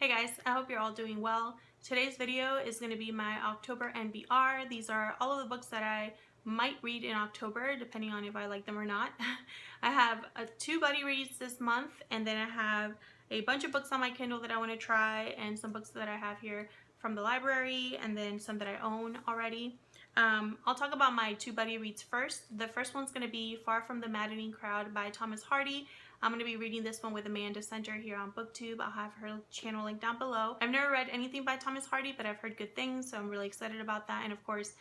Hey guys, I hope you're all doing well. Today's video is going to be my October NBR. These are all of the books that I might read in October, depending on if I like them or not. I have two buddy reads this month, and then I have a bunch of books on my Kindle that I want to try, and some books that I have here from the library, and then some that I own already. I'll talk about my two buddy reads first. The first one's going to be Far from the Maddening Crowd by Thomas Hardy. I'm going to be reading this one with Amanda Center here on BookTube. I'll have her channel linked down below. I've never read anything by Thomas Hardy, but I've heard good things, so I'm really excited about that. And of course,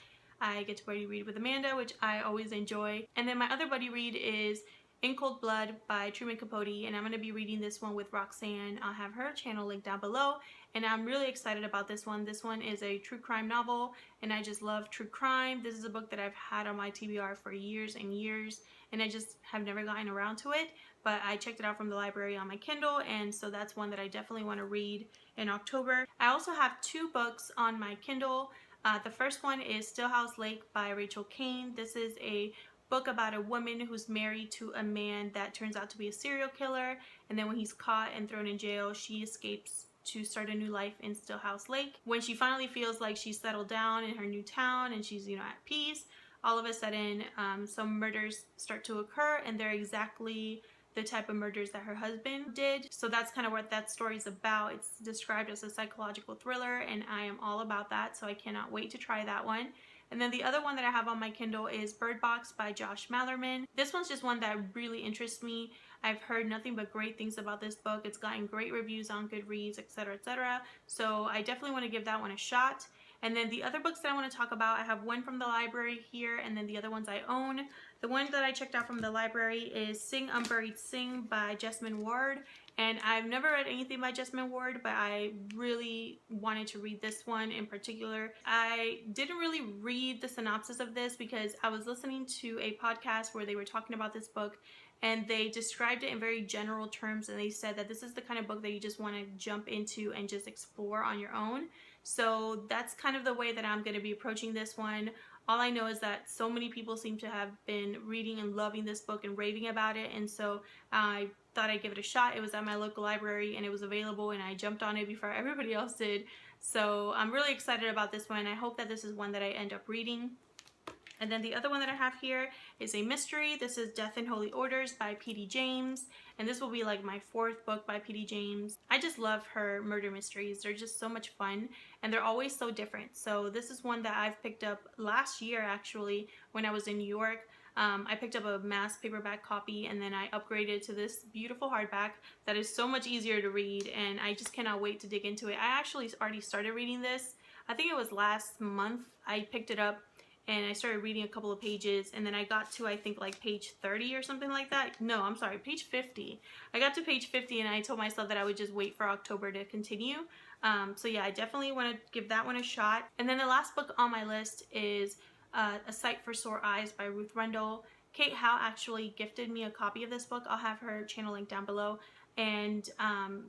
I get to buddy read with Amanda, which I always enjoy. And then my other buddy read is In Cold Blood by Truman Capote, and I'm going to be reading this one with Roxanne. I'll have her channel linked down below, and I'm really excited about this one. This one is a true crime novel, and I just love true crime. This is a book that I've had on my TBR for years and years, and I just have never gotten around to it, but I checked it out from the library on my Kindle, and so that's one that I definitely want to read in October. I also have two books on my Kindle. The first one is Stillhouse Lake by Rachel Kane. This is a book about a woman who's married to a man that turns out to be a serial killer, and then when he's caught and thrown in jail, she escapes to start a new life in Stillhouse Lake. When she finally feels like she's settled down in her new town and she's, at peace, all of a sudden some murders start to occur, and they're exactly the type of murders that her husband did. So that's kind of what that story is about. It's described as a psychological thriller, and I am all about that, so I cannot wait to try that one. And then the other one that I have on my Kindle is Bird Box by Josh Malerman. This one's just one that really interests me. I've heard nothing but great things about this book. It's gotten great reviews on Goodreads, etc., etc. So I definitely want to give that one a shot. And then the other books that I want to talk about, I have one from the library here, and then the other ones I own. The one that I checked out from the library is Sing Unburied Sing by Jesmyn Ward. And I've never read anything by Jesmyn Ward, but I really wanted to read this one in particular. I didn't really read the synopsis of this because I was listening to a podcast where they were talking about this book, and they described it in very general terms, and they said that this is the kind of book that you just want to jump into and just explore on your own. So that's kind of the way that I'm going to be approaching this one. All I know is that so many people seem to have been reading and loving this book and raving about it, and so I thought I'd give it a shot. It was at my local library and it was available, and I jumped on it before everybody else did. So I'm really excited about this one. I hope that this is one that I end up reading. And then the other one that I have here is a mystery. This is Death in Holy Orders by P.D. James. And this will be like my fourth book by P.D. James. I just love her murder mysteries. They're just so much fun, and they're always so different. So this is one that I've picked up last year, actually, when I was in New York. I picked up a mass paperback copy, and then I upgraded to this beautiful hardback that is so much easier to read, and I just cannot wait to dig into it. I actually already started reading this. I think it was last month I picked it up, and I started reading a couple of pages, and then I got to, I think, like page 30 or something like that. No, I'm sorry, page 50. I got to page 50, and I told myself that I would just wait for October to continue. So yeah, I definitely want to give that one a shot. And then the last book on my list is A Sight for Sore Eyes by Ruth Rendell. Kate Howe actually gifted me a copy of this book. I'll have her channel link down below. And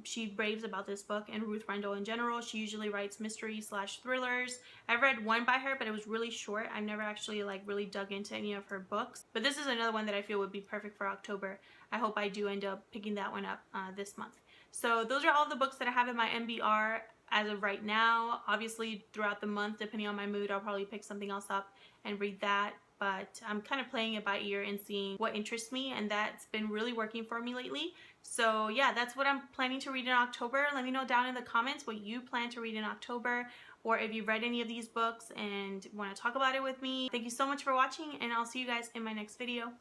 she raves about this book and Ruth Rendell in general. She usually writes mystery/thrillers. I've read one by her, but it was really short. I've never actually really dug into any of her books. But this is another one that I feel would be perfect for October. I hope I do end up picking that one up this month. So those are all the books that I have in my NBR as of right now. Obviously, throughout the month, depending on my mood, I'll probably pick something else up and read that. But I'm kind of playing it by ear and seeing what interests me, and that's been really working for me lately. So yeah, that's what I'm planning to read in October. Let me know down in the comments what you plan to read in October, or if you've read any of these books and want to talk about it with me. Thank you so much for watching, and I'll see you guys in my next video.